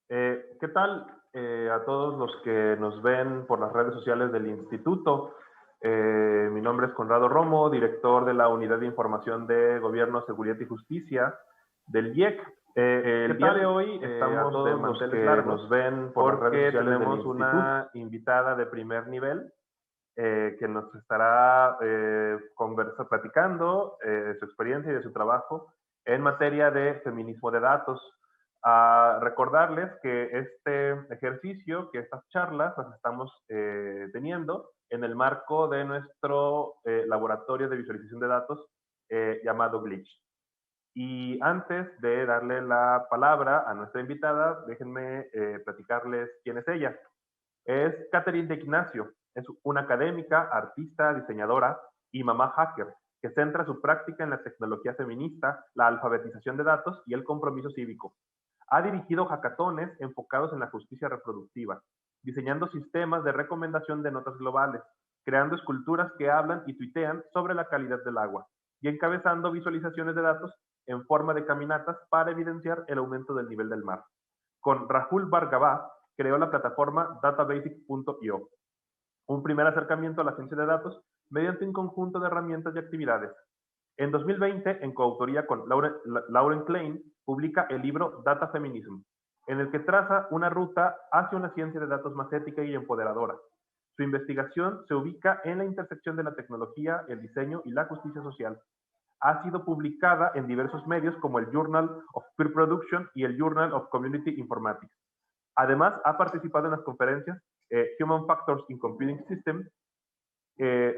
¿Qué tal a todos los que nos ven por las redes sociales del Instituto? Mi nombre es Conrado Romo, director de la Unidad de Información de Gobierno, Seguridad y Justicia del IEC. El día de hoy estamos de manteles largos, nos ven por las redes sociales del Instituto, una invitada de primer nivel que nos estará platicando de su experiencia y de su trabajo en materia de feminismo de datos. Recordarles que este ejercicio, que estas charlas las estamos teniendo en el marco de nuestro laboratorio de visualización de datos llamado Glitch. Y antes de darle la palabra a nuestra invitada, déjenme platicarles quién es ella. Es Catherine de Ignacio, es una académica, artista, diseñadora y mamá hacker que centra su práctica en la tecnología feminista, la alfabetización de datos y el compromiso cívico. Ha dirigido hackatones enfocados en la justicia reproductiva, diseñando sistemas de recomendación de notas globales, creando esculturas que hablan y tuitean sobre la calidad del agua y encabezando visualizaciones de datos en forma de caminatas para evidenciar el aumento del nivel del mar. Con Rahul Bhargava creó la plataforma databasic.io, un primer acercamiento a la ciencia de datos mediante un conjunto de herramientas y actividades. En 2020, en coautoría con Lauren Klein, publica el libro Data Feminism, en el que traza una ruta hacia una ciencia de datos más ética y empoderadora. Su investigación se ubica en la intersección de la tecnología, el diseño y la justicia social. Ha sido publicada en diversos medios como el Journal of Peer Production y el Journal of Community Informatics. Además, ha participado en las conferencias Human Factors in Computing Systems.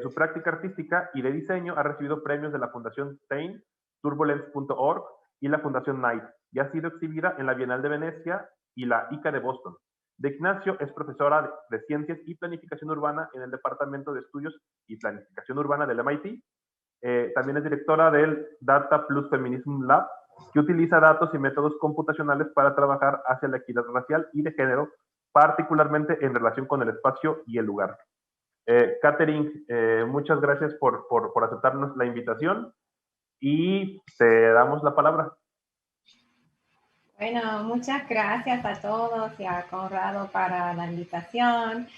Su práctica artística y de diseño ha recibido premios de la Fundación Stein, Turbulence.org y la Fundación Knight, y ha sido exhibida en la Bienal de Venecia y la ICA de Boston. De Ignacio es profesora de Ciencias y Planificación Urbana en el Departamento de Estudios y Planificación Urbana del MIT. También es directora del Data Plus Feminism Lab, que utiliza datos y métodos computacionales para trabajar hacia la equidad racial y de género, particularmente en relación con el espacio y el lugar. Catherine, muchas gracias por aceptarnos la invitación y te damos la palabra. Bueno, muchas gracias a todos y a Conrado para la invitación.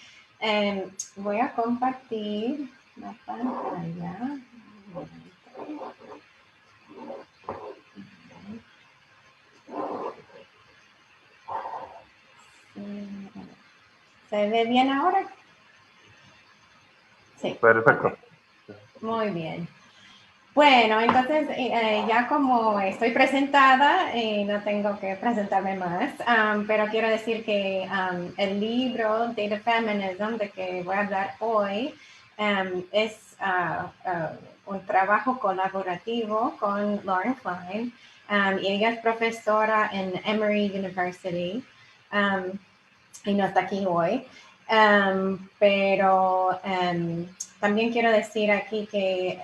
Voy a compartir la pantalla. ¿Se ve bien ahora? Sí. Perfecto. Okay. Muy bien. Bueno, entonces ya como estoy presentada, no tengo que presentarme más, pero quiero decir que el libro Data Feminism, de que voy a hablar hoy, es un trabajo colaborativo con Lauren Klein, y ella es profesora en Emory University, y no está aquí hoy. Pero también quiero decir aquí que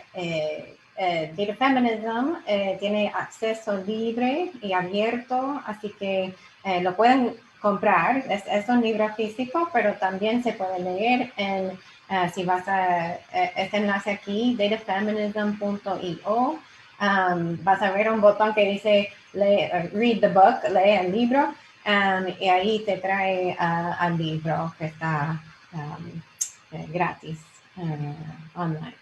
Data Feminism tiene acceso libre y abierto, así que lo pueden comprar. Es un libro físico, pero también se puede leer en, si vas a este enlace aquí, datafeminism.io. Vas a ver un botón que dice read the book, lee el libro. Y ahí te trae al libro que está gratis online.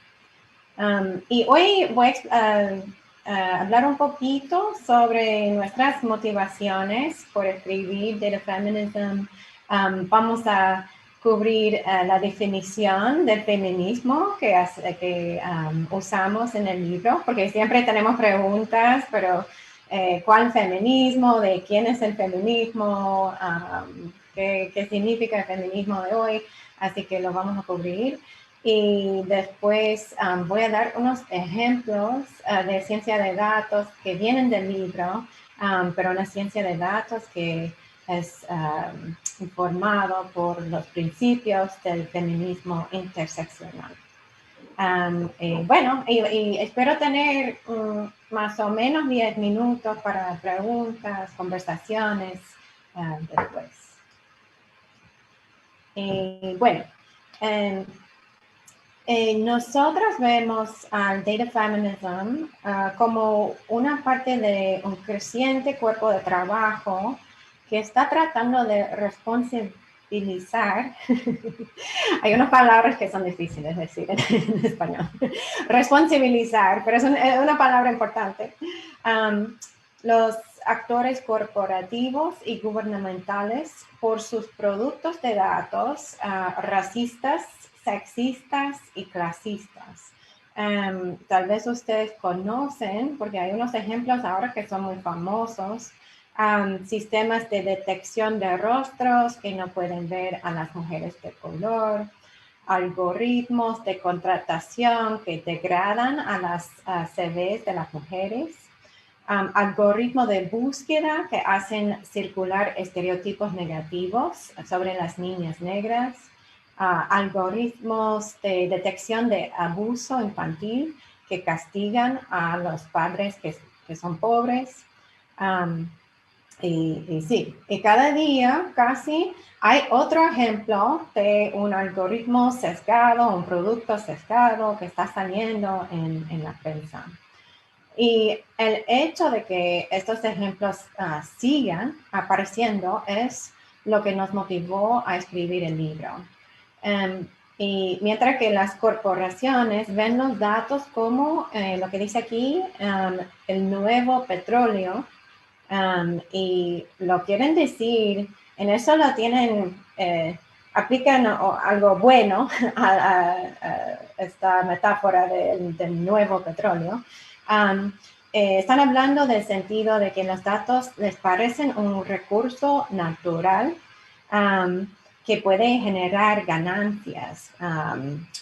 Y hoy voy a hablar un poquito sobre nuestras motivaciones por escribir Data Feminism. Vamos a cubrir la definición del feminismo que usamos en el libro, porque siempre tenemos preguntas, pero ¿cuál feminismo? ¿De quién es el feminismo? ¿Qué significa el feminismo de hoy? Así que lo vamos a cubrir. Y después voy a dar unos ejemplos de ciencia de datos que vienen del libro, pero una ciencia de datos que es informado por los principios del feminismo interseccional. Bueno, y espero tener más o menos 10 minutos para preguntas, conversaciones después. Bueno, nosotros vemos al Data Feminism como una parte de un creciente cuerpo de trabajo que está tratando de responsabilizar, hay unas palabras que son difíciles de decir en español, responsabilizar, pero es una palabra importante. Los actores corporativos y gubernamentales por sus productos de datos racistas, sexistas y clasistas. Tal vez ustedes conocen, porque hay unos ejemplos ahora que son muy famosos, sistemas de detección de rostros que no pueden ver a las mujeres de color, algoritmos de contratación que degradan a las CVs de las mujeres, algoritmos de búsqueda que hacen circular estereotipos negativos sobre las niñas negras, algoritmos de detección de abuso infantil que castigan a los padres que son pobres. Y cada día casi hay otro ejemplo de un algoritmo sesgado, un producto sesgado que está saliendo en la prensa. Y el hecho de que estos ejemplos sigan apareciendo es lo que nos motivó a escribir el libro. Y mientras que las corporaciones ven los datos como lo que dice aquí, el nuevo petróleo, y lo quieren decir, en eso lo tienen, aplican algo bueno a esta metáfora del nuevo petróleo. Están hablando del sentido de que los datos les parecen un recurso natural que puede generar ganancias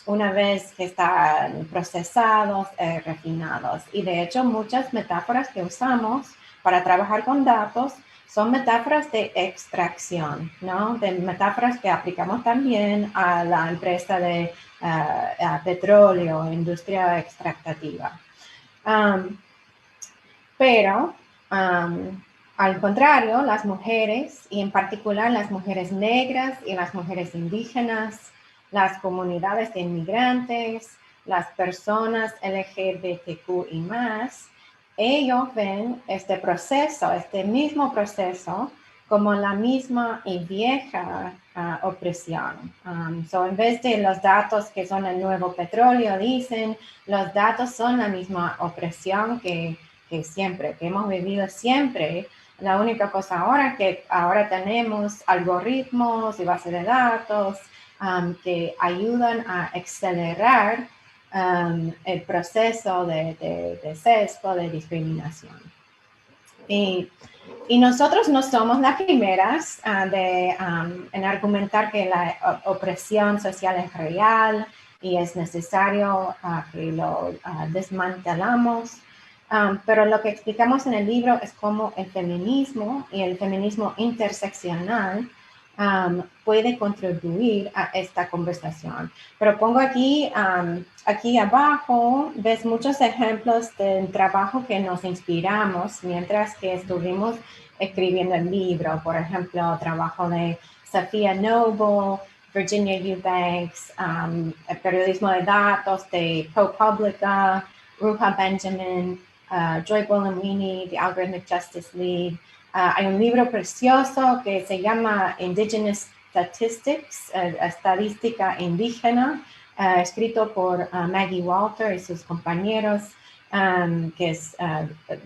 una vez que están procesados, refinados. Y de hecho, muchas metáforas que usamos para trabajar con datos son metáforas de extracción, ¿no? De metáforas que aplicamos también a la empresa de petróleo, industria extractiva. Pero al contrario, las mujeres, y en particular las mujeres negras y las mujeres indígenas, las comunidades de inmigrantes, las personas LGBTQ y más, ellos ven este proceso, este mismo proceso, como la misma y vieja opresión. En vez de los datos que son el nuevo petróleo, dicen, los datos son la misma opresión que siempre, que hemos vivido siempre. La única cosa ahora que ahora tenemos algoritmos y bases de datos que ayudan a acelerar el proceso de sesgo, de discriminación. Y nosotros no somos las primeras en argumentar que la opresión social es real y es necesario que lo desmantelamos. Pero lo que explicamos en el libro es cómo el feminismo y el feminismo interseccional puede contribuir a esta conversación. Pero pongo aquí, aquí abajo, ves muchos ejemplos del trabajo que nos inspiramos mientras que estuvimos escribiendo el libro. Por ejemplo, trabajo de Safiya Noble, Virginia Eubanks, el periodismo de datos de ProPublica, Ruha Benjamin, Joy Buolamwini, The Algorithmic Justice League. Hay un libro precioso que se llama Indigenous Statistics, Estadística Indígena, escrito por Maggie Walter y sus compañeros, que es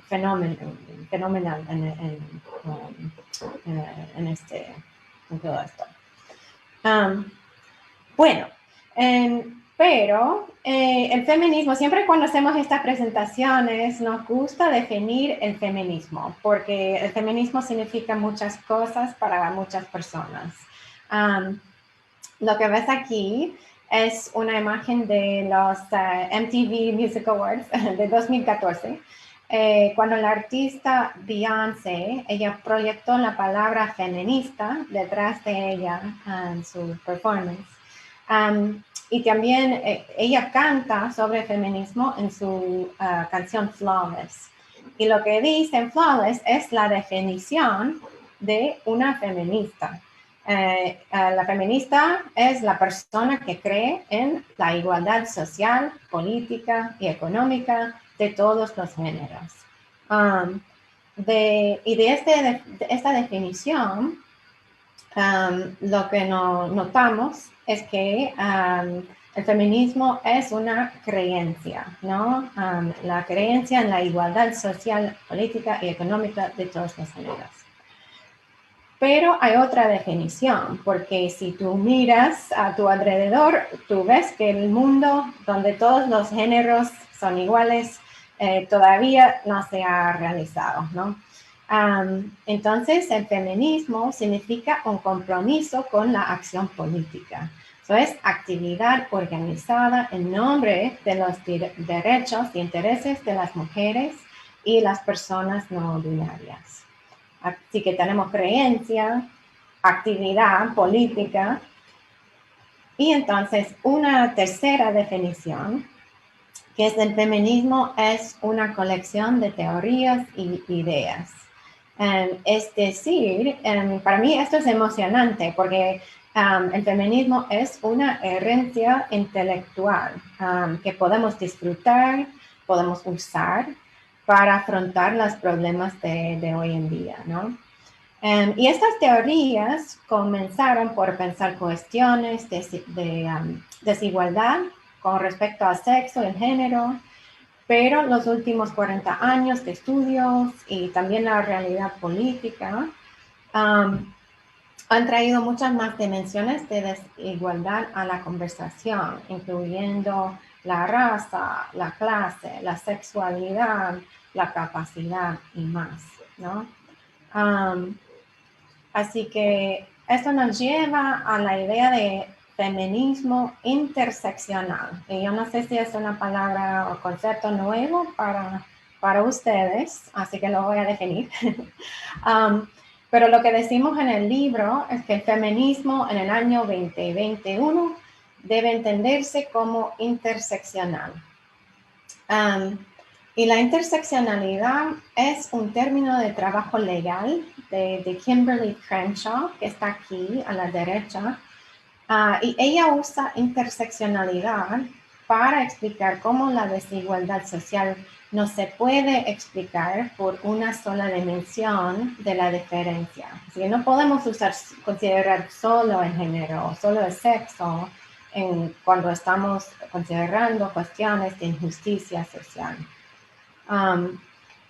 fenomenal en todo esto. Bueno, pero el feminismo, siempre cuando hacemos estas presentaciones, nos gusta definir el feminismo, porque el feminismo significa muchas cosas para muchas personas. Lo que ves aquí es una imagen de los MTV Music Awards de 2014, cuando la artista Beyoncé, ella proyectó la palabra feminista detrás de ella en su performance. Y también ella canta sobre feminismo en su canción Flawless. Y lo que dice en Flawless es la definición de una feminista. La feminista es la persona que cree en la igualdad social, política y económica de todos los géneros. de esta definición, lo que notamos es que el feminismo es una creencia, ¿no? La creencia en la igualdad social, política y económica de todos los géneros. Pero hay otra definición, porque si tú miras a tu alrededor, tú ves que el mundo donde todos los géneros son iguales todavía no se ha realizado, ¿no? Entonces, el feminismo significa un compromiso con la acción política. Eso es actividad organizada en nombre de los derechos e intereses de las mujeres y las personas no binarias. Así que tenemos creencia, actividad política. Y entonces una tercera definición, que es el feminismo, es una colección de teorías y ideas. Es decir, para mí esto es emocionante porque el feminismo es una herencia intelectual que podemos disfrutar, podemos usar para afrontar los problemas de hoy en día, ¿no? Y estas teorías comenzaron por pensar cuestiones de desigualdad con respecto al sexo y el género, pero los últimos 40 años de estudios y también la realidad política han traído muchas más dimensiones de desigualdad a la conversación, incluyendo la raza, la clase, la sexualidad, la capacidad y más, ¿no? Así que esto nos lleva a la idea de feminismo interseccional. Y yo no sé si es una palabra o concepto nuevo para ustedes, así que lo voy a definir. Pero lo que decimos en el libro es que el feminismo en el año 2021 debe entenderse como interseccional. Y la interseccionalidad es un término de trabajo legal de Kimberly Crenshaw, que está aquí a la derecha, y ella usa interseccionalidad para explicar cómo la desigualdad social no se puede explicar por una sola dimensión de la diferencia. Así que no podemos considerar solo el género, solo el sexo, cuando estamos considerando cuestiones de injusticia social.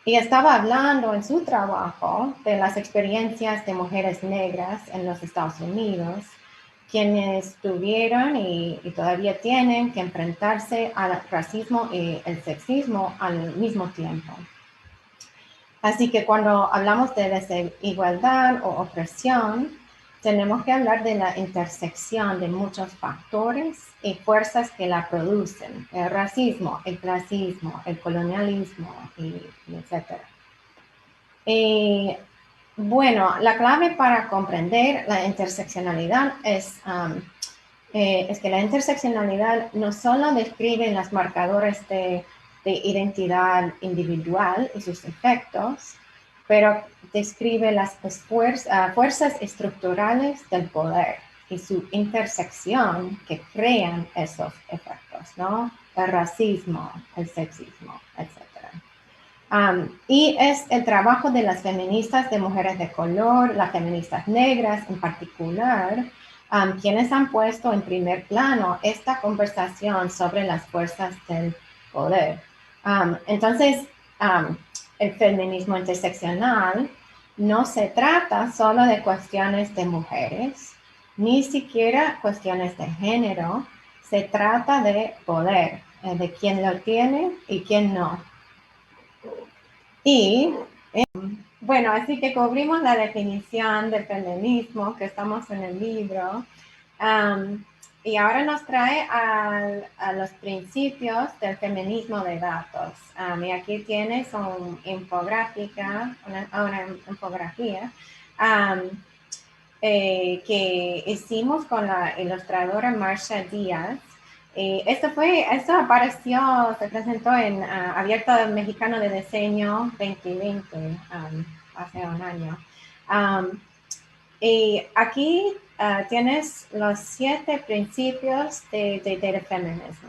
Y estaba hablando en su trabajo de las experiencias de mujeres negras en los Estados Unidos, quienes tuvieron y todavía tienen que enfrentarse al racismo y el sexismo al mismo tiempo. Así que cuando hablamos de desigualdad o opresión, tenemos que hablar de la intersección de muchos factores y fuerzas que la producen: el racismo, el clasismo, el colonialismo, y etc. Bueno, la clave para comprender la interseccionalidad es que la interseccionalidad no solo describe los marcadores de identidad individual y sus efectos, pero describe las fuerzas estructurales del poder y su intersección que crean esos efectos, ¿no? El racismo, el sexismo, etc. Y es el trabajo de las feministas de mujeres de color, las feministas negras en particular, quienes han puesto en primer plano esta conversación sobre las fuerzas del poder. Entonces, el feminismo interseccional no se trata solo de cuestiones de mujeres, ni siquiera cuestiones de género, se trata de poder, de quién lo tiene y quién no. Y bueno, así que cubrimos la definición del feminismo que estamos en el libro. Y ahora nos trae a los principios del feminismo de datos. Y aquí tienes una infografía que hicimos con la ilustradora Marcia Díaz. Esto apareció, se presentó en Abierto Mexicano de Diseño 2020, hace un año. Y aquí tienes los 7 principios de data feminism.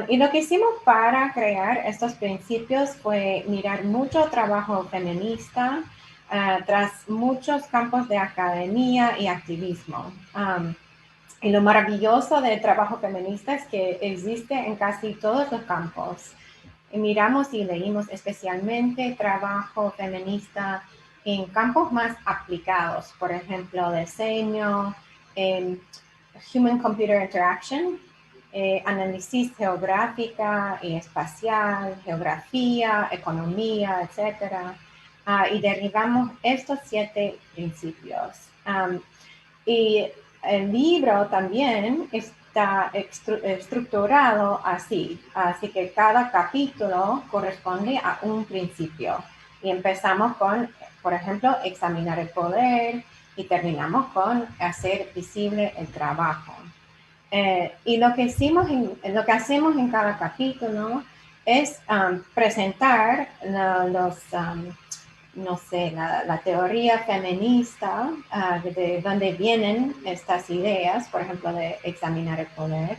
Y lo que hicimos para crear estos principios fue mirar mucho trabajo feminista tras muchos campos de academia y activismo. Y lo maravilloso del trabajo feminista es que existe en casi todos los campos. Y miramos y leímos especialmente trabajo feminista en campos más aplicados, por ejemplo, diseño, human-computer interaction, análisis geográfica y espacial, geografía, economía, etc. Y derivamos estos 7 principios. Y el libro también está estructurado así que cada capítulo corresponde a un principio. Y empezamos con, por ejemplo, examinar el poder y terminamos con hacer visible el trabajo. Y lo que hacemos en cada capítulo es presentar la teoría feminista, de dónde vienen estas ideas, por ejemplo, de examinar el poder,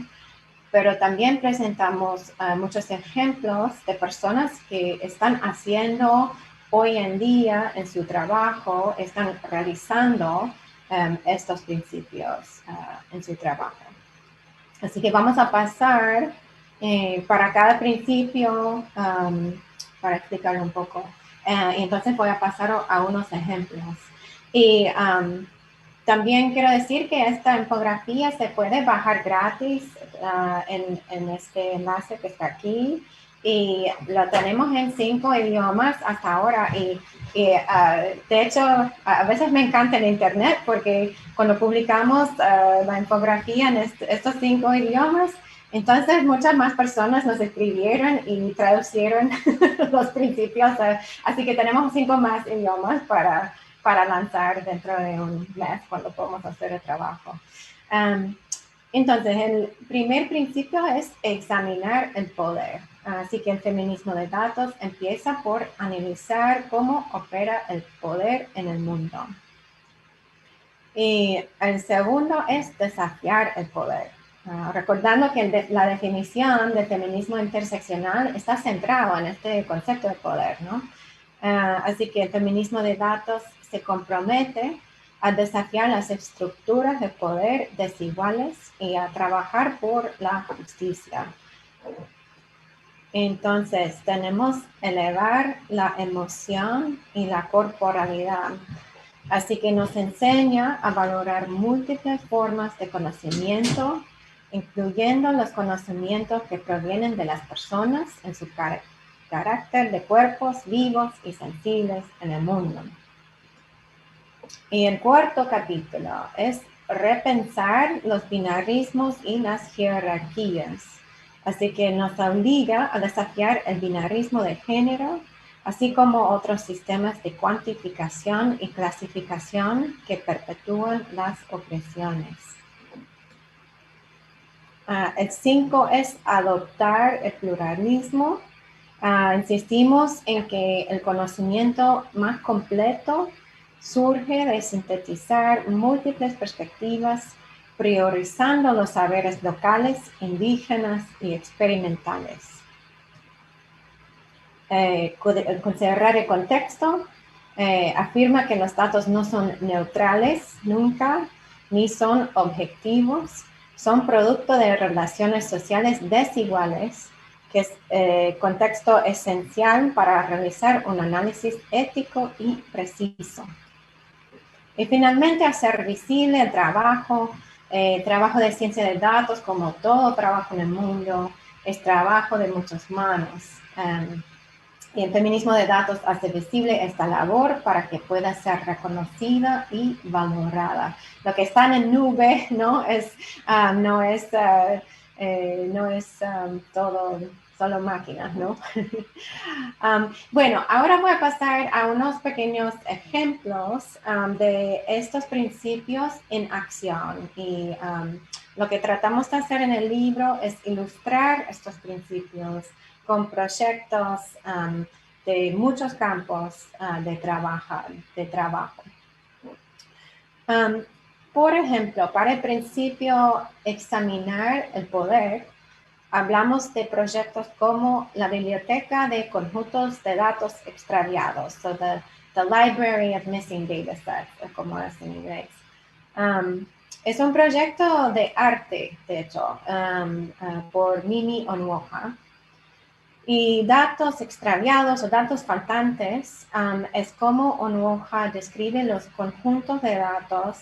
pero también presentamos muchos ejemplos de personas que están haciendo hoy en día en su trabajo, están realizando estos principios en su trabajo. Así que vamos a pasar para cada principio, para explicarlo un poco. Entonces voy a pasar a unos ejemplos. Y también quiero decir que esta infografía se puede bajar gratis en este enlace que está aquí. Y lo tenemos en 5 idiomas hasta ahora. Y de hecho, a veces me encanta el internet porque cuando publicamos la infografía en estos 5 idiomas, entonces muchas más personas nos escribieron y traducieron los principios. Así que tenemos 5 más idiomas para lanzar dentro de un mes cuando podamos hacer el trabajo. Entonces, el primer principio es examinar el poder. Así que el feminismo de datos empieza por analizar cómo opera el poder en el mundo. Y el segundo es desafiar el poder. Recordando que la definición del feminismo interseccional está centrado en este concepto de poder, ¿no? Así que el feminismo de datos se compromete a desafiar las estructuras de poder desiguales y a trabajar por la justicia. Entonces, tenemos elevar la emoción y la corporalidad. Así que nos enseña a valorar múltiples formas de conocimiento, incluyendo los conocimientos que provienen de las personas en su carácter de cuerpos vivos y sensibles en el mundo. Y el cuarto capítulo es repensar los binarismos y las jerarquías. Así que nos obliga a desafiar el binarismo de género, así como otros sistemas de cuantificación y clasificación que perpetúan las opresiones. El 5 es adoptar el pluralismo. Insistimos en que el conocimiento más completo surge de sintetizar múltiples perspectivas, priorizando los saberes locales, indígenas y experimentales. Considerar el contexto afirma que los datos no son neutrales nunca, ni son objetivos, son producto de relaciones sociales desiguales, que es contexto esencial para realizar un análisis ético y preciso. Y finalmente, hacer visible el trabajo de ciencia de datos, como todo trabajo en el mundo, es trabajo de muchas manos. Y el feminismo de datos hace visible esta labor para que pueda ser reconocida y valorada. Lo que está en nube no es todo solo máquinas, ¿no? Bueno, ahora voy a pasar a unos pequeños ejemplos de estos principios en acción. Y lo que tratamos de hacer en el libro es ilustrar estos principios con proyectos de muchos campos de trabajo. Por ejemplo, para el principio examinar el poder, hablamos de proyectos como la Biblioteca de Conjuntos de Datos Extraviados, so the Library of Missing Datasets, como es en inglés. Es un proyecto de arte, de hecho, por Mimi Onuoha. Y datos extraviados o datos faltantes es como Onuoha describe los conjuntos de datos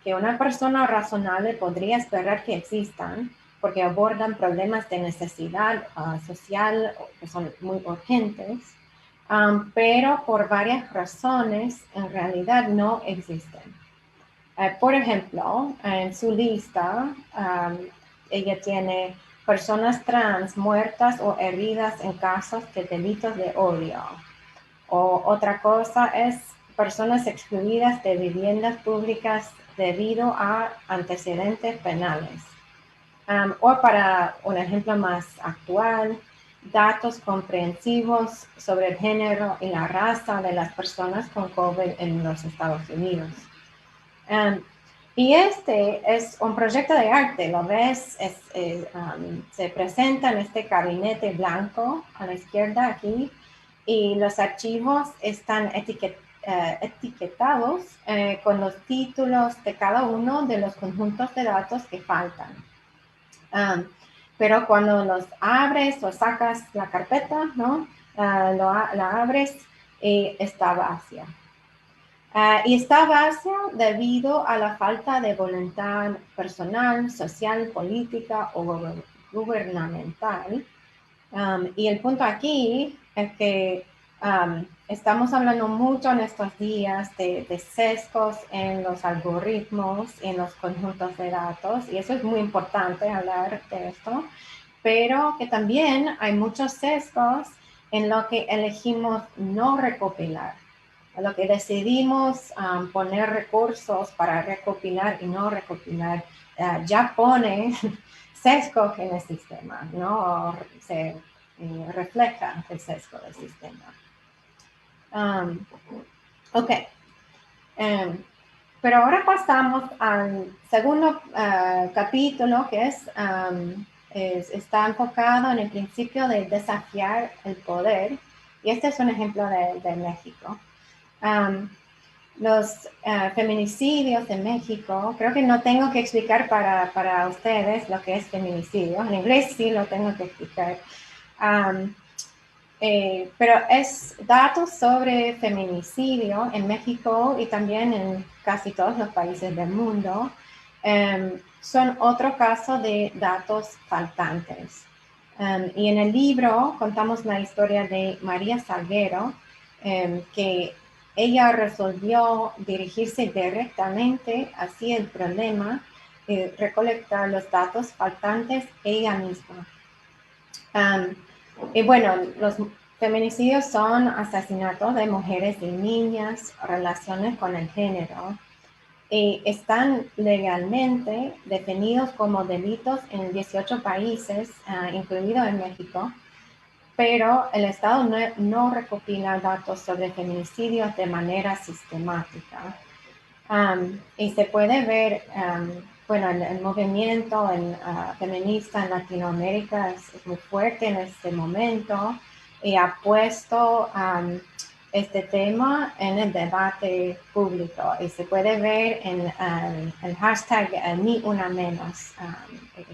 que una persona razonable podría esperar que existan, porque abordan problemas de necesidad social que son muy urgentes, pero por varias razones en realidad no existen. Por ejemplo, en su lista, ella tiene personas trans muertas o heridas en casos de delitos de odio. O otra cosa es personas excluidas de viviendas públicas debido a antecedentes penales. O para un ejemplo más actual, datos comprensivos sobre el género y la raza de las personas con COVID en los Estados Unidos. Y este es un proyecto de arte, lo ves, se presenta en este gabinete blanco a la izquierda aquí, y los archivos están etiquetados con los títulos de cada uno de los conjuntos de datos que faltan. Pero cuando los abres o sacas la carpeta, ¿no? La abres y está vacía. Y está vacía debido a la falta de voluntad personal, social, política o gubernamental. Y el punto aquí es que estamos hablando mucho en estos días de sesgos en los algoritmos, en los conjuntos de datos, y eso es muy importante hablar de esto, pero que también hay muchos sesgos en lo que elegimos no recopilar, en lo que decidimos poner recursos para recopilar y no recopilar, ya pone sesgo en el sistema, ¿no? Se refleja el sesgo del sistema. Ok. Pero ahora pasamos al segundo capítulo, que está enfocado en el principio de desafiar el poder. Y este es un ejemplo de México. Los feminicidios en México, creo que no tengo que explicar para ustedes lo que es feminicidio. En inglés sí lo tengo que explicar. Pero es datos sobre feminicidio en México y también en casi todos los países del mundo. Son otro caso de datos faltantes. Y en el libro contamos la historia de María Salguero, que ella resolvió dirigirse directamente hacia el problema y recolectar los datos faltantes ella misma. Y bueno, los feminicidios son asesinatos de mujeres y niñas, relaciones con el género, y están legalmente definidos como delitos en 18 países, incluido en México, pero el Estado no recopila datos sobre feminicidios de manera sistemática. Y se puede ver, bueno, el movimiento feminista en Latinoamérica es muy fuerte en este momento y ha puesto este tema en el debate público y se puede ver en el hashtag Ni Una Menos.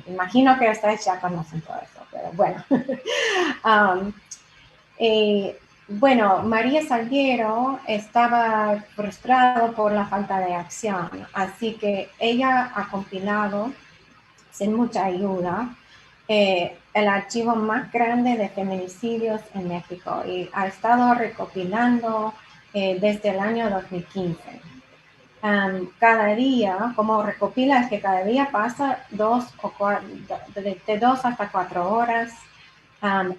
Imagino que ustedes ya conocen todo eso, pero bueno. Bueno, María Salguero estaba frustrada por la falta de acción, así que ella ha compilado, sin mucha ayuda, el archivo más grande de feminicidios en México y ha estado recopilando desde el año 2015. Cada día, como recopila, es que cada día pasa de 2 hasta 4 horas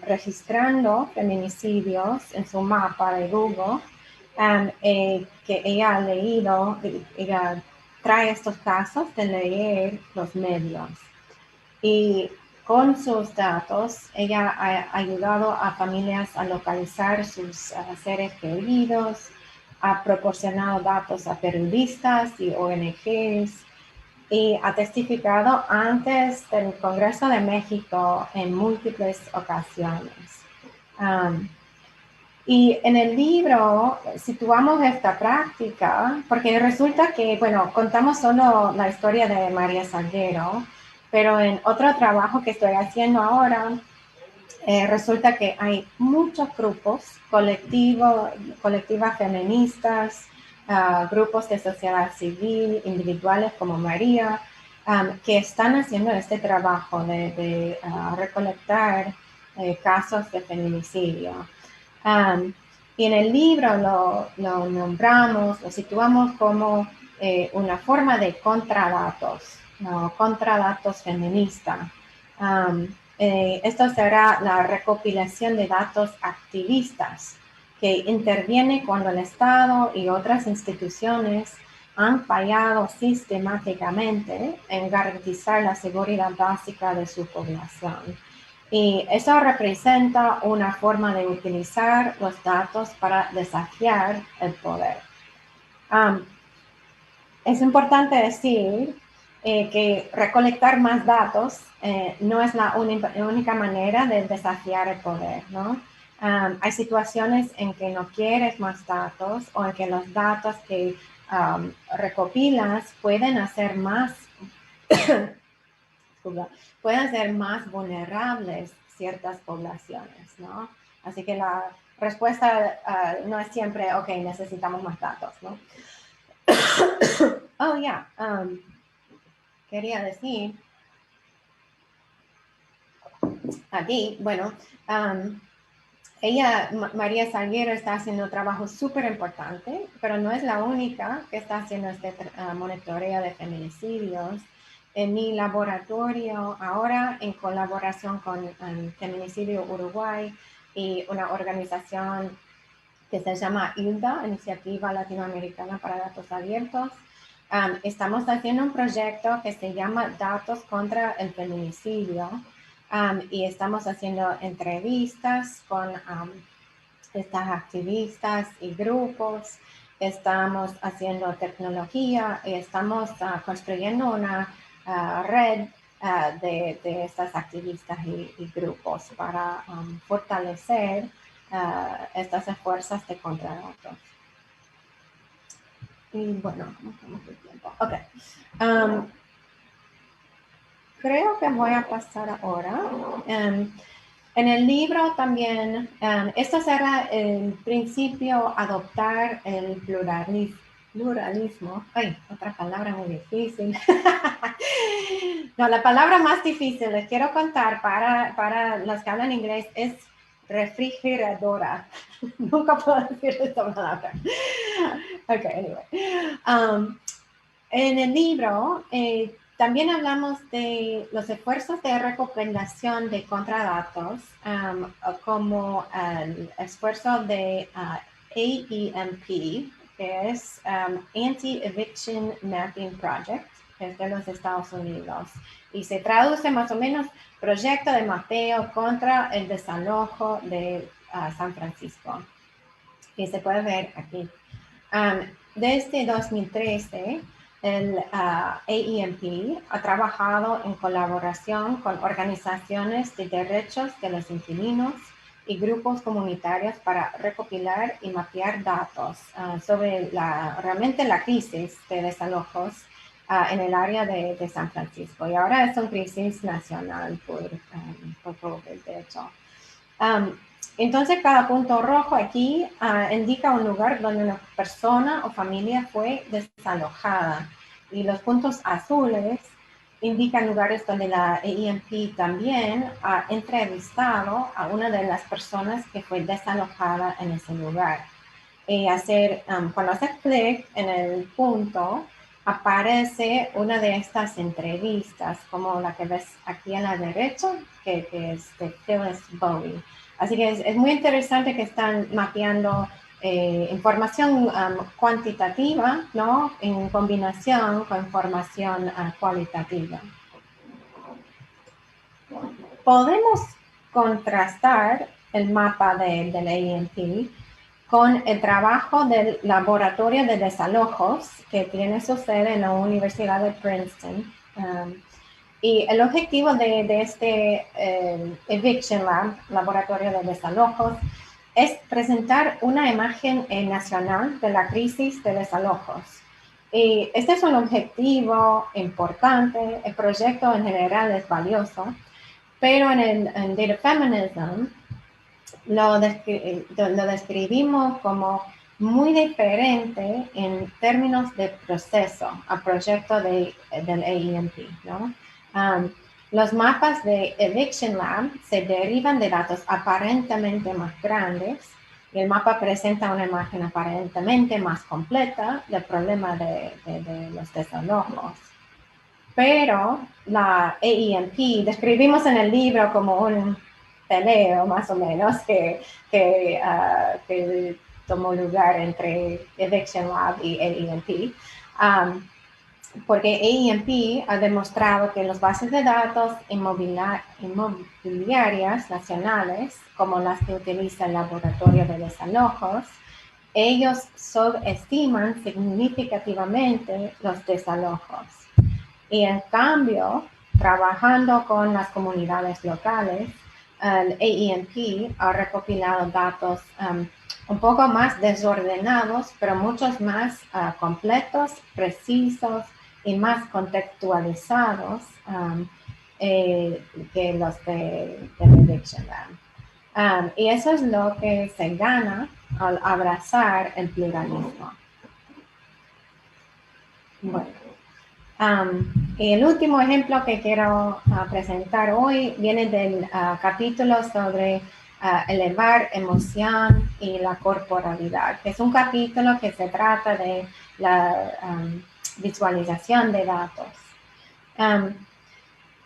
registrando feminicidios en su mapa de Google, que ella ha leído, ella trae estos casos de leer los medios. Y con sus datos, ella ha ayudado a familias a localizar sus seres queridos, ha proporcionado datos a periodistas y ONGs, y ha testificado antes del Congreso de México en múltiples ocasiones. Y en el libro situamos esta práctica, porque resulta que, bueno, contamos solo la historia de María Salguero, pero en otro trabajo que estoy haciendo ahora, resulta que hay muchos grupos, colectivas feministas, grupos de sociedad civil, individuales como María, que están haciendo este trabajo de recolectar casos de feminicidio. Y en el libro lo nombramos, lo situamos como una forma de contradatos, ¿no? Contradatos feminista. Esto será la recopilación de datos activistas que interviene cuando el Estado y otras instituciones han fallado sistemáticamente en garantizar la seguridad básica de su población. Y eso representa una forma de utilizar los datos para desafiar el poder. Es importante decir que recolectar más datos no es la única manera de desafiar el poder, ¿no? Hay situaciones en que no quieres más datos o en que los datos que recopilas pueden hacer más vulnerables ciertas poblaciones, ¿no? Así que la respuesta no es siempre, ok, necesitamos más datos, ¿no? Oh, yeah. Quería decir aquí, bueno, María Salguero, está haciendo un trabajo súper importante, pero no es la única que está haciendo este monitoreo de feminicidios. En mi laboratorio, ahora en colaboración con Feminicidio Uruguay y una organización que se llama ILDA, Iniciativa Latinoamericana para Datos Abiertos, estamos haciendo un proyecto que se llama Datos contra el Feminicidio, y estamos haciendo entrevistas con estas activistas y grupos, estamos haciendo tecnología y estamos construyendo una red de estas activistas y grupos para fortalecer estas esfuerzos de contradatos. Y bueno, ¿cómo estamos de tiempo? Ok. Creo que voy a pasar ahora. En el libro también, esto será el principio, adoptar el pluralismo. Ay, otra palabra muy difícil. No, la palabra más difícil les quiero contar para los que hablan inglés es refrigeradora. Nunca puedo decir esta palabra. Ok, anyway. En el libro también hablamos de los esfuerzos de recopilación de contradatos, como el esfuerzo de AEMP, que es Anti-Eviction Mapping Project, que es de los Estados Unidos, y se traduce más o menos proyecto de mapeo contra el desalojo de San Francisco, que se puede ver aquí. Desde 2013, el AEMP ha trabajado en colaboración con organizaciones de derechos de los inquilinos y grupos comunitarios para recopilar y mapear datos sobre realmente la crisis de desalojos en el área de San Francisco. Y ahora es una crisis nacional por COVID, de hecho. Entonces, cada punto rojo aquí indica un lugar donde una persona o familia fue desalojada. Y los puntos azules indican lugares donde la AEMP también ha entrevistado a una de las personas que fue desalojada en ese lugar. Cuando haces clic en el punto, aparece una de estas entrevistas, como la que ves aquí a la derecha, que es de Phyllis Bowie. Así que es muy interesante que están mapeando información cuantitativa, ¿no? En combinación con información cualitativa. Podemos contrastar el mapa del AEMP con el trabajo del Laboratorio de Desalojos, que tiene su sede en la Universidad de Princeton. Y el objetivo de este Eviction Lab, Laboratorio de Desalojos, es presentar una imagen nacional de la crisis de desalojos. Y este es un objetivo importante, el proyecto en general es valioso, pero en Data Feminism lo describimos como muy diferente en términos de proceso al proyecto del AEMP, ¿no? Los mapas de Eviction Lab se derivan de datos aparentemente más grandes y el mapa presenta una imagen aparentemente más completa del problema de los desalojos. Pero la AEMP describimos en el libro como un peleo más o menos que tomó lugar entre Eviction Lab y AEMP. Porque AEMP ha demostrado que las bases de datos inmobiliarias nacionales, como las que utiliza el Laboratorio de Desalojos, ellos subestiman significativamente los desalojos. Y en cambio, trabajando con las comunidades locales, el AEMP ha recopilado datos un poco más desordenados, pero muchos más completos, precisos y más contextualizados que los de Eviction Lab. Y eso es lo que se gana al abrazar el pluralismo. Bueno. Y el último ejemplo que quiero presentar hoy viene del capítulo sobre elevar emoción y la corporalidad, que es un capítulo que se trata de la visualización de datos.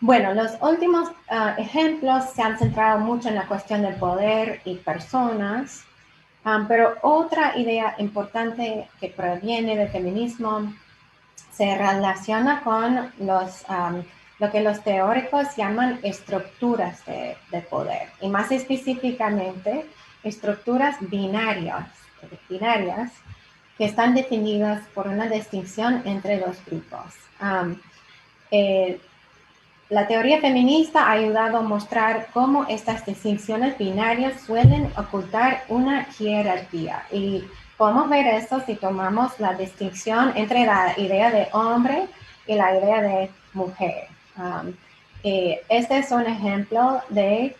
Bueno, los últimos ejemplos se han centrado mucho en la cuestión del poder y personas, pero otra idea importante que proviene del feminismo se relaciona con lo que los teóricos llaman estructuras de poder, y más específicamente estructuras binarias que están definidas por una distinción entre dos grupos. La teoría feminista ha ayudado a mostrar cómo estas distinciones binarias suelen ocultar una jerarquía, y podemos ver esto si tomamos la distinción entre la idea de hombre y la idea de mujer. Este es un ejemplo de,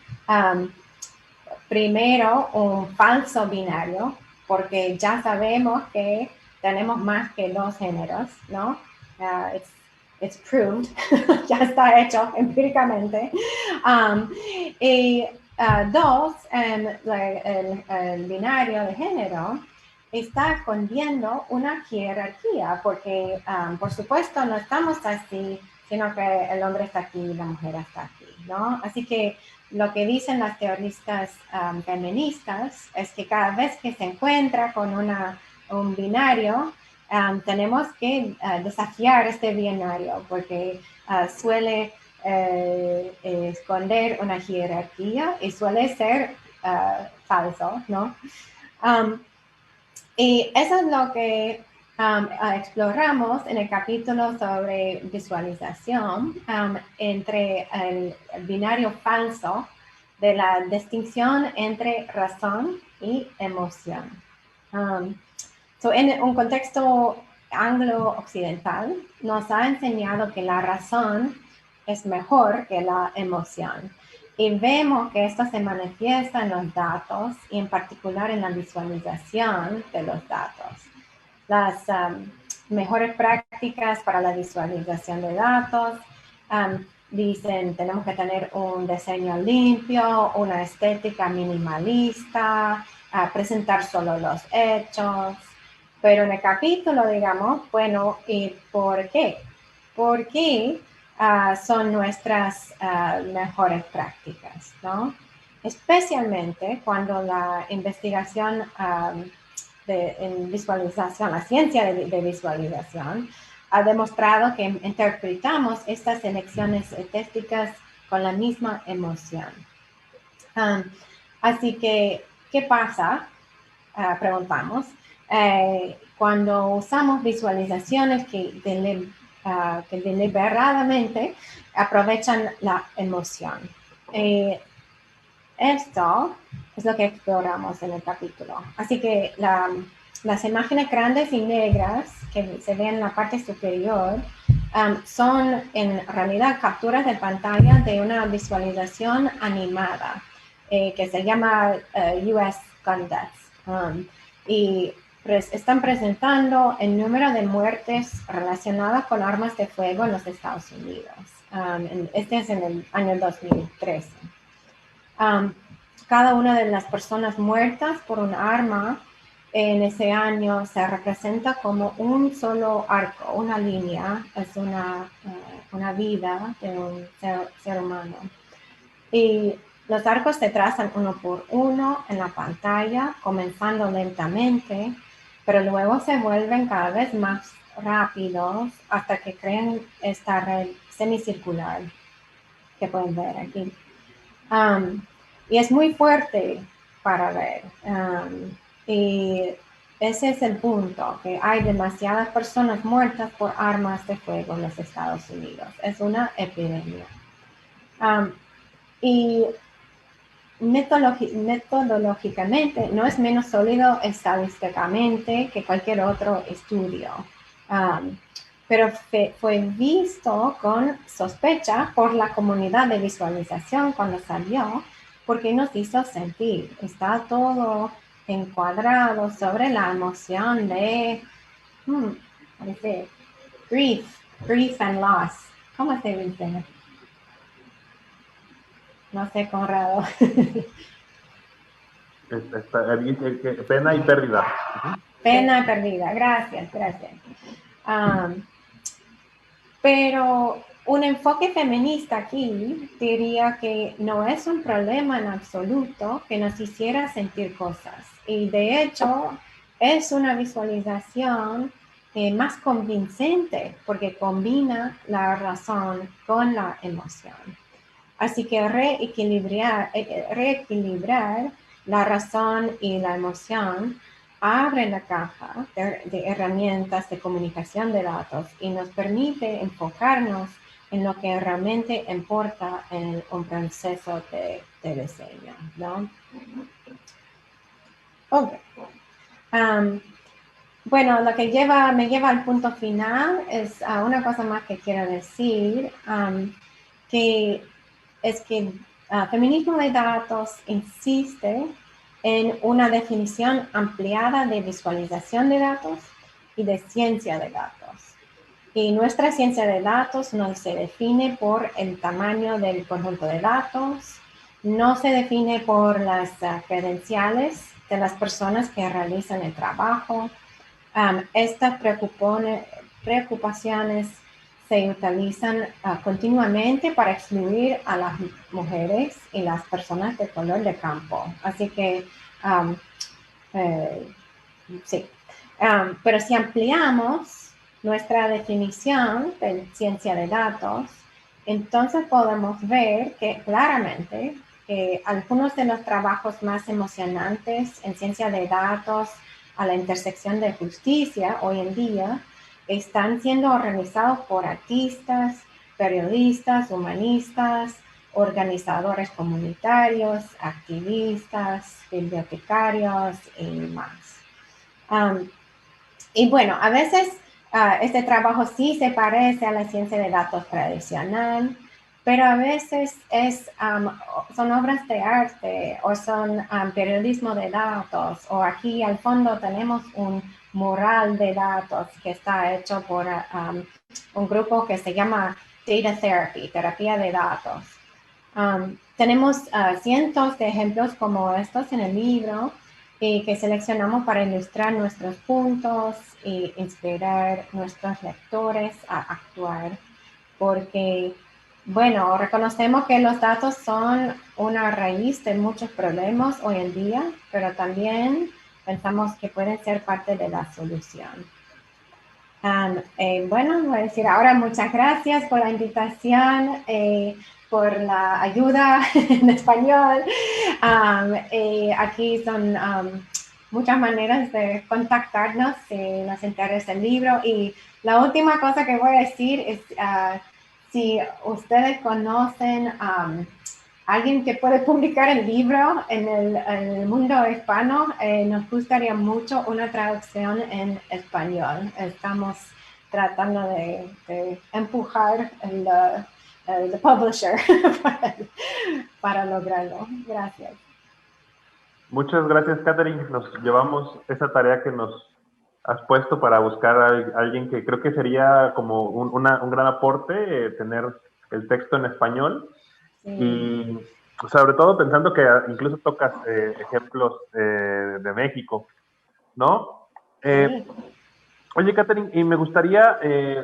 primero, un falso binario, porque ya sabemos que tenemos más que dos géneros, ¿no? It's proved, ya está hecho empíricamente. Y dos, el binario de género está escondiendo una jerarquía, porque por supuesto no estamos así, sino que el hombre está aquí y la mujer está aquí, ¿no? Así que lo que dicen las teoristas feministas es que cada vez que se encuentra con un binario, tenemos que desafiar este binario, porque suele esconder una jerarquía y suele ser falso, ¿no? Y eso es lo que exploramos en el capítulo sobre visualización entre el binario falso de la distinción entre razón y emoción. En un contexto anglo-occidental, nos ha enseñado que la razón es mejor que la emoción. Y vemos que esto se manifiesta en los datos y en particular en la visualización de los datos. Las mejores prácticas para la visualización de datos dicen tenemos que tener un diseño limpio, una estética minimalista, presentar solo los hechos. Pero en el capítulo, digamos, bueno, ¿y por qué? ¿Por qué son nuestras mejores prácticas, ¿no? Especialmente cuando la investigación en visualización, la ciencia de visualización, ha demostrado que interpretamos estas elecciones estéticas con la misma emoción. Así que, ¿qué pasa preguntamos, cuando usamos visualizaciones que deliberadamente aprovechan la emoción. Esto es lo que exploramos en el capítulo. Así que las imágenes grandes y negras que se ven en la parte superior son en realidad capturas de pantalla de una visualización animada que se llama US Gun Deaths. Y están presentando el número de muertes relacionadas con armas de fuego en los Estados Unidos. Este es en el año 2013. Cada una de las personas muertas por un arma en ese año se representa como un solo arco, una línea, es una vida de un ser humano. Y los arcos se trazan uno por uno en la pantalla, comenzando lentamente, pero luego se vuelven cada vez más rápidos hasta que crean esta red semicircular que pueden ver aquí. Y es muy fuerte para ver. Y ese es el punto, que hay demasiadas personas muertas por armas de fuego en los Estados Unidos. Es una epidemia. Y metodológicamente no es menos sólido estadísticamente que cualquier otro estudio. Pero fue visto con sospecha por la comunidad de visualización cuando salió, porque nos hizo sentir. Está todo encuadrado sobre la emoción de grief and loss. ¿Cómo se dice? No sé, Conrado. Pena y pérdida. Pena y pérdida, gracias. Pero un enfoque feminista aquí diría que no es un problema en absoluto que nos hiciera sentir cosas. Y de hecho es una visualización más convincente porque combina la razón con la emoción. Así que reequilibrar la razón y la emoción abre la caja de herramientas de comunicación de datos y nos permite enfocarnos en lo que realmente importa en un proceso de diseño, ¿no? Ok. Bueno, lo que me lleva al punto final es una cosa más que quiero decir, que es que feminismo de datos insiste en una definición ampliada de visualización de datos y de ciencia de datos. Y nuestra ciencia de datos no se define por el tamaño del conjunto de datos, no se define por las credenciales de las personas que realizan el trabajo. Estas preocupaciones se utilizan continuamente para excluir a las mujeres y las personas de color de campo. Así que, sí. Pero si ampliamos nuestra definición de ciencia de datos, entonces podemos ver que claramente algunos de los trabajos más emocionantes en ciencia de datos a la intersección de justicia hoy en día están siendo realizados por artistas, periodistas, humanistas, organizadores comunitarios, activistas, bibliotecarios y más. Y bueno, a veces este trabajo sí se parece a la ciencia de datos tradicional, pero a veces son obras de arte o son periodismo de datos, o aquí al fondo tenemos un mural de datos que está hecho por un grupo que se llama Data Therapy, terapia de datos. Tenemos cientos de ejemplos como estos en el libro que seleccionamos para ilustrar nuestros puntos e inspirar nuestros lectores a actuar, porque, bueno, reconocemos que los datos son una raíz de muchos problemas hoy en día, pero también pensamos que pueden ser parte de la solución. Bueno, voy a decir ahora muchas gracias por la invitación, por la ayuda en español. Aquí son muchas maneras de contactarnos si nos interesa el libro. Y la última cosa que voy a decir es, si ustedes conocen alguien que puede publicar el libro en el mundo hispano, nos gustaría mucho una traducción en español. Estamos tratando de empujar el publisher para lograrlo. Gracias. Muchas gracias, Catherine. Nos llevamos esa tarea que nos has puesto para buscar a alguien que creo que sería como un gran aporte, tener el texto en español. Sí. Y sobre todo pensando que incluso tocas ejemplos de México, ¿no? Sí. Oye, Catherine, y me gustaría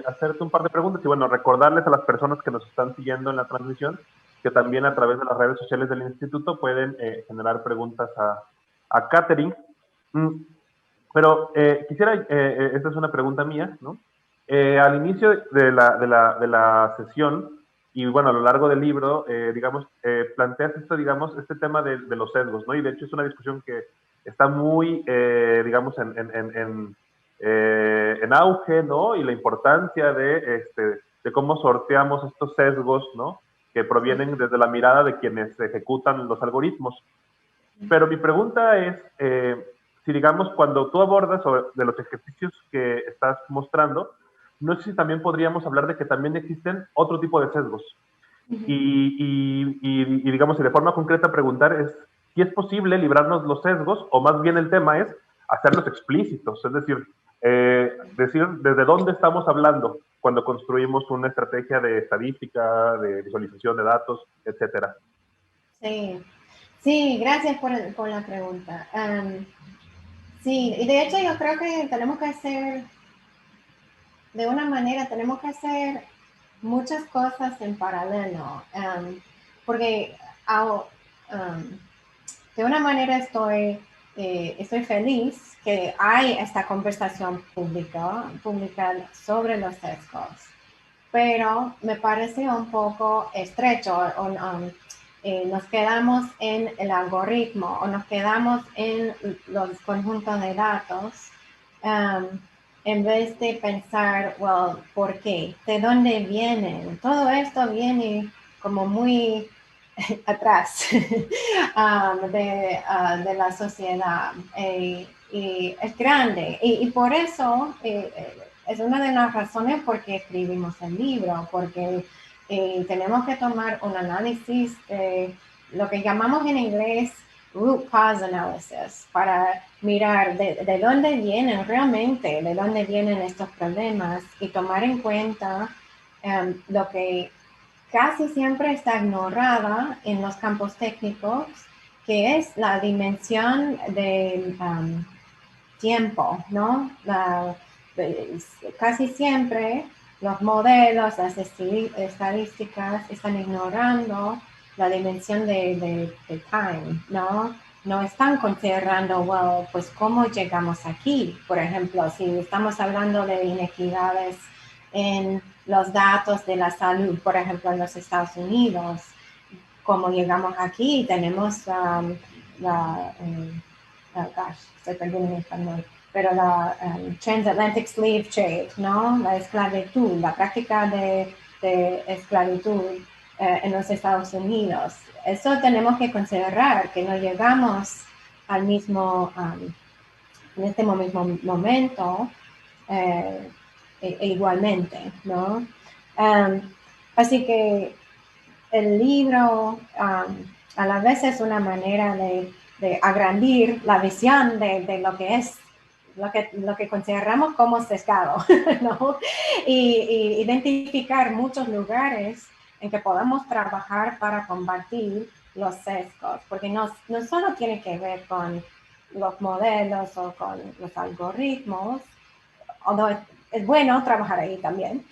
hacerte un par de preguntas y bueno, recordarles a las personas que nos están siguiendo en la transmisión que también a través de las redes sociales del instituto pueden generar preguntas a Catherine. Pero quisiera, esta es una pregunta mía, ¿no? Al inicio de la sesión y bueno, a lo largo del libro, digamos, planteas esto, digamos, este tema de los sesgos, ¿no? Y de hecho es una discusión que está muy, digamos, en auge, ¿no? Y la importancia de cómo sorteamos estos sesgos, ¿no? Que provienen desde la mirada de quienes ejecutan los algoritmos. Pero mi pregunta es, si digamos, cuando tú abordas de los ejercicios que estás mostrando, no sé si también podríamos hablar de que también existen otro tipo de sesgos. Y digamos, y de forma concreta preguntar es si es posible librarnos los sesgos, o más bien el tema es hacerlos explícitos, es decir, decir desde dónde estamos hablando cuando construimos una estrategia de estadística, de visualización de datos, etcétera. Sí, sí, gracias por la pregunta. Sí, y de hecho yo creo que tenemos que hacer, de una manera, tenemos que hacer muchas cosas en paralelo, porque de una manera estoy feliz que hay esta conversación pública sobre los sesgos, pero me parece un poco estrecho. Nos quedamos en el algoritmo o nos quedamos en los conjuntos de datos en vez de pensar, well, ¿por qué? ¿De dónde vienen? Todo esto viene como muy atrás de la sociedad y es grande y por eso es una de las razones por qué escribimos el libro, porque tenemos que tomar un análisis de lo que llamamos en inglés root cause analysis, para mirar de dónde vienen realmente, de dónde vienen estos problemas y tomar en cuenta lo que casi siempre está ignorada en los campos técnicos, que es la dimensión de tiempo, ¿no? Casi siempre los modelos, las estadísticas están ignorando la dimensión de time, ¿no? No están considerando, well, pues cómo llegamos aquí. Por ejemplo, si estamos hablando de inequidades en los datos de la salud, por ejemplo, en los Estados Unidos, cómo llegamos aquí, tenemos estoy perdiendo en español, pero la Transatlantic Slave Trade, ¿no? La esclavitud, la práctica de esclavitud en los Estados Unidos. Eso tenemos que considerar, que no llegamos al mismo, en este mismo momento, igualmente, ¿no? Así que el libro a la vez es una manera de agrandir la visión de lo que es, lo que consideramos como sesgado, ¿no? Y identificar muchos lugares en que podamos trabajar para combatir los sesgos, porque no solo tiene que ver con los modelos o con los algoritmos, although es bueno trabajar ahí también,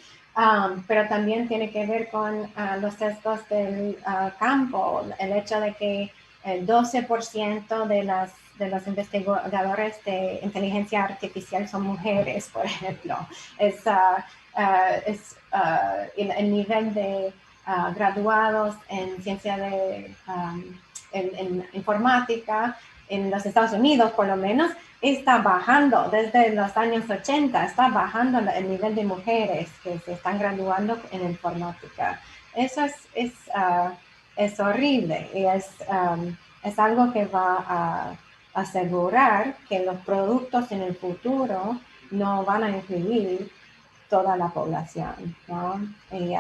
pero también tiene que ver con los sesgos del campo, el hecho de que el 12% de los investigadores de inteligencia artificial son mujeres, por ejemplo. El nivel de graduados en ciencia en informática en los Estados Unidos por lo menos, está bajando desde los años 80, está bajando el nivel de mujeres que se están graduando en informática. Eso es horrible y es algo que va a asegurar que los productos en el futuro no van a incluir toda la población, ¿no? Y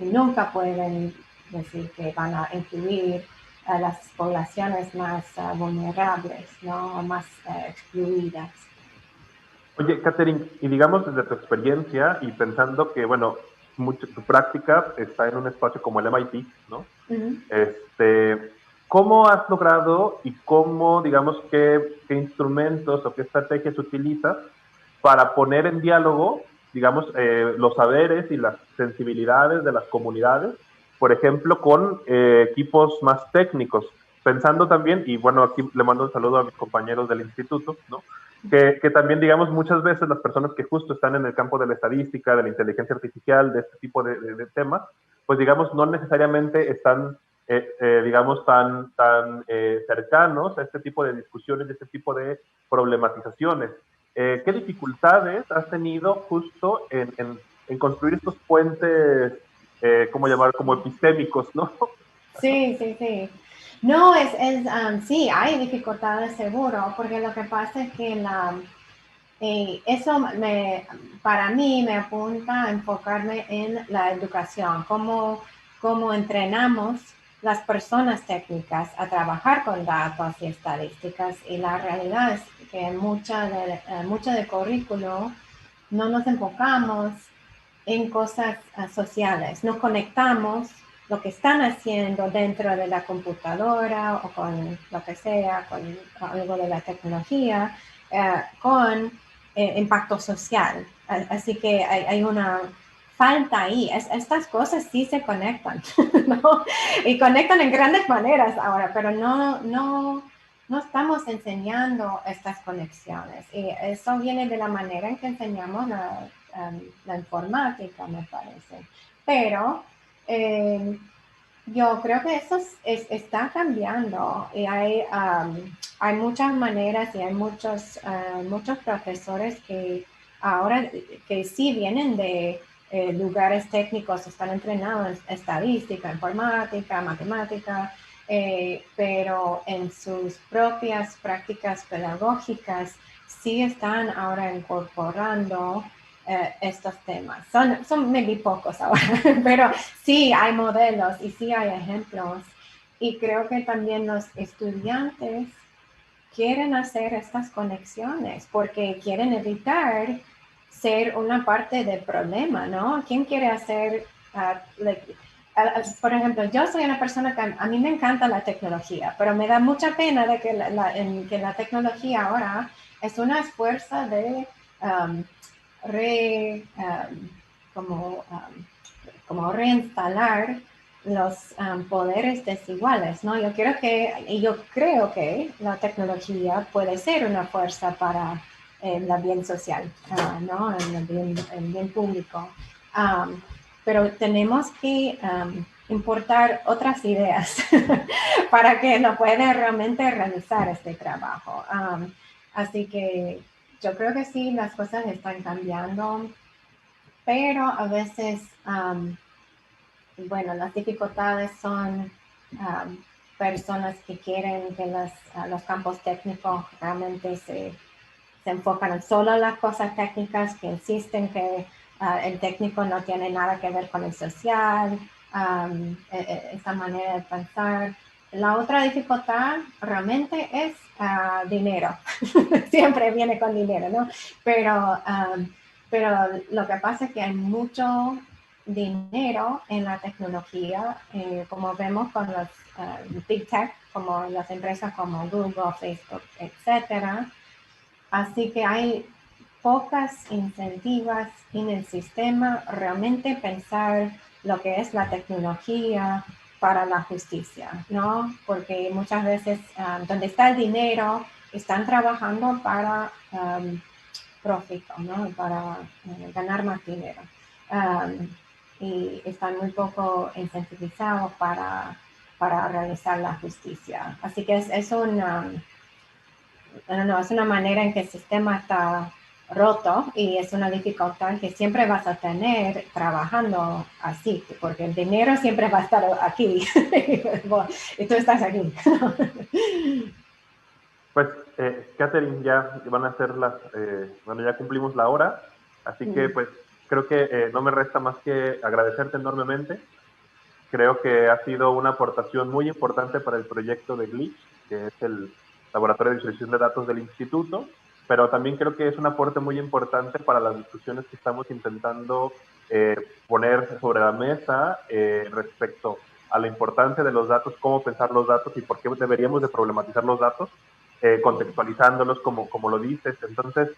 nunca pueden decir que van a incluir a las poblaciones más vulnerables, ¿no? O más excluidas. Oye, Catherine, y digamos desde tu experiencia y pensando que, bueno, tu práctica está en un espacio como el MIT, ¿no? Uh-huh. ¿Cómo has logrado y cómo, digamos, qué instrumentos o qué estrategias utilizas para poner en diálogo, digamos, los saberes y las sensibilidades de las comunidades, por ejemplo, con equipos más técnicos? Pensando también, y bueno, aquí le mando un saludo a mis compañeros del instituto, ¿no? Que también, digamos, muchas veces las personas que justo están en el campo de la estadística, de la inteligencia artificial, de este tipo de temas, pues digamos, no necesariamente están, digamos, tan cercanos a este tipo de discusiones, a este tipo de problematizaciones. ¿Qué dificultades has tenido justo en construir estos puentes, ¿cómo llamar? Como epistémicos, ¿no? Sí, sí, sí. No, sí, hay dificultades seguro, porque lo que pasa es que eso para mí me apunta a enfocarme en la educación, cómo entrenamos las personas técnicas a trabajar con datos y estadísticas. Y la realidad es que en mucho de currículo no nos enfocamos en cosas sociales, no conectamos lo que están haciendo dentro de la computadora o con lo que sea, con algo de la tecnología, con impacto social. Así que hay una falta ahí. Estas cosas sí se conectan, ¿no? Y conectan en grandes maneras ahora, pero no estamos enseñando estas conexiones. Y eso viene de la manera en que enseñamos la informática, me parece. Pero yo creo que eso está cambiando y hay muchas maneras y hay muchos profesores que ahora que sí vienen de lugares técnicos, están entrenados en estadística, informática, matemática, pero en sus propias prácticas pedagógicas sí están ahora incorporando estos temas. Son maybe pocos ahora, pero sí hay modelos y sí hay ejemplos. Y creo que también los estudiantes quieren hacer estas conexiones porque quieren evitar ser una parte del problema, ¿no? ¿Quién quiere hacer, por ejemplo, yo soy una persona que a mí me encanta la tecnología, pero me da mucha pena de que que la tecnología ahora es una fuerza de um, como, como reinstalar los poderes desiguales, ¿no? Yo creo que la tecnología puede ser una fuerza para el bien social, ¿no? El bien público. Pero tenemos que importar otras ideas para que no pueda realmente realizar este trabajo. Así que yo creo que sí, las cosas están cambiando, pero a veces, bueno, las dificultades son personas que quieren que los campos técnicos realmente se enfocan en solo las cosas técnicas, que insisten que el técnico no tiene nada que ver con el social, esa manera de pensar. La otra dificultad realmente es dinero. Siempre viene con dinero, ¿no? Pero lo que pasa es que hay mucho dinero en la tecnología, como vemos con los big tech, como las empresas como Google, Facebook, etcétera. Así que hay pocas incentivas en el sistema realmente pensar lo que es la tecnología para la justicia, ¿no? Porque muchas veces donde está el dinero están trabajando para profit, ¿no? Para ganar más dinero. Y están muy poco incentivizados para realizar la justicia. Así que es no, es una manera en que el sistema está roto y es una dificultad que siempre vas a tener trabajando así, porque el dinero siempre va a estar aquí y tú estás aquí. Pues, Catherine, ya van a ser bueno, ya cumplimos la hora, así que pues creo que no me resta más que agradecerte enormemente. Creo que ha sido una aportación muy importante para el proyecto de Glitch, que es el laboratorio de visualización de datos del instituto, pero también creo que es un aporte muy importante para las discusiones que estamos intentando poner sobre la mesa respecto a la importancia de los datos, cómo pensar los datos y por qué deberíamos de problematizar los datos, contextualizándolos como lo dices. Entonces,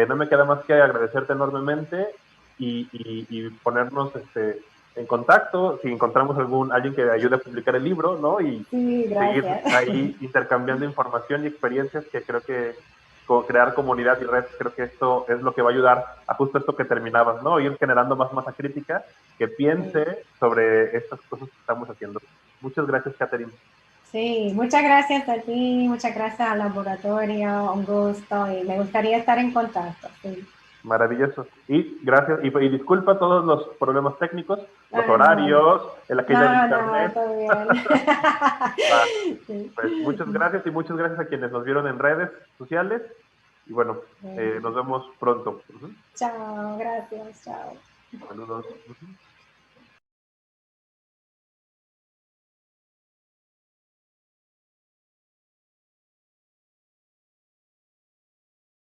no me queda más que agradecerte enormemente y ponernos en contacto, si encontramos alguien que ayude a publicar el libro, ¿no? Sí, Y seguir gracias. ahí intercambiando información y experiencias que creo que crear comunidad y red, creo que esto es lo que va a ayudar a justo esto que terminabas, ¿no? Ir generando más masa crítica que piense sobre estas cosas que estamos haciendo. Muchas gracias, Catherine. Sí, muchas gracias a ti, muchas gracias al laboratorio, un gusto y me gustaría estar en contacto. Sí. Maravilloso. Y gracias, y disculpa todos los problemas técnicos, los Ah, no, horarios, la caída del no, internet. todo bien. Va. Sí. Pues muchas gracias y muchas gracias a quienes nos vieron en redes sociales. Y bueno, nos vemos pronto. Chao, gracias, chao. Saludos.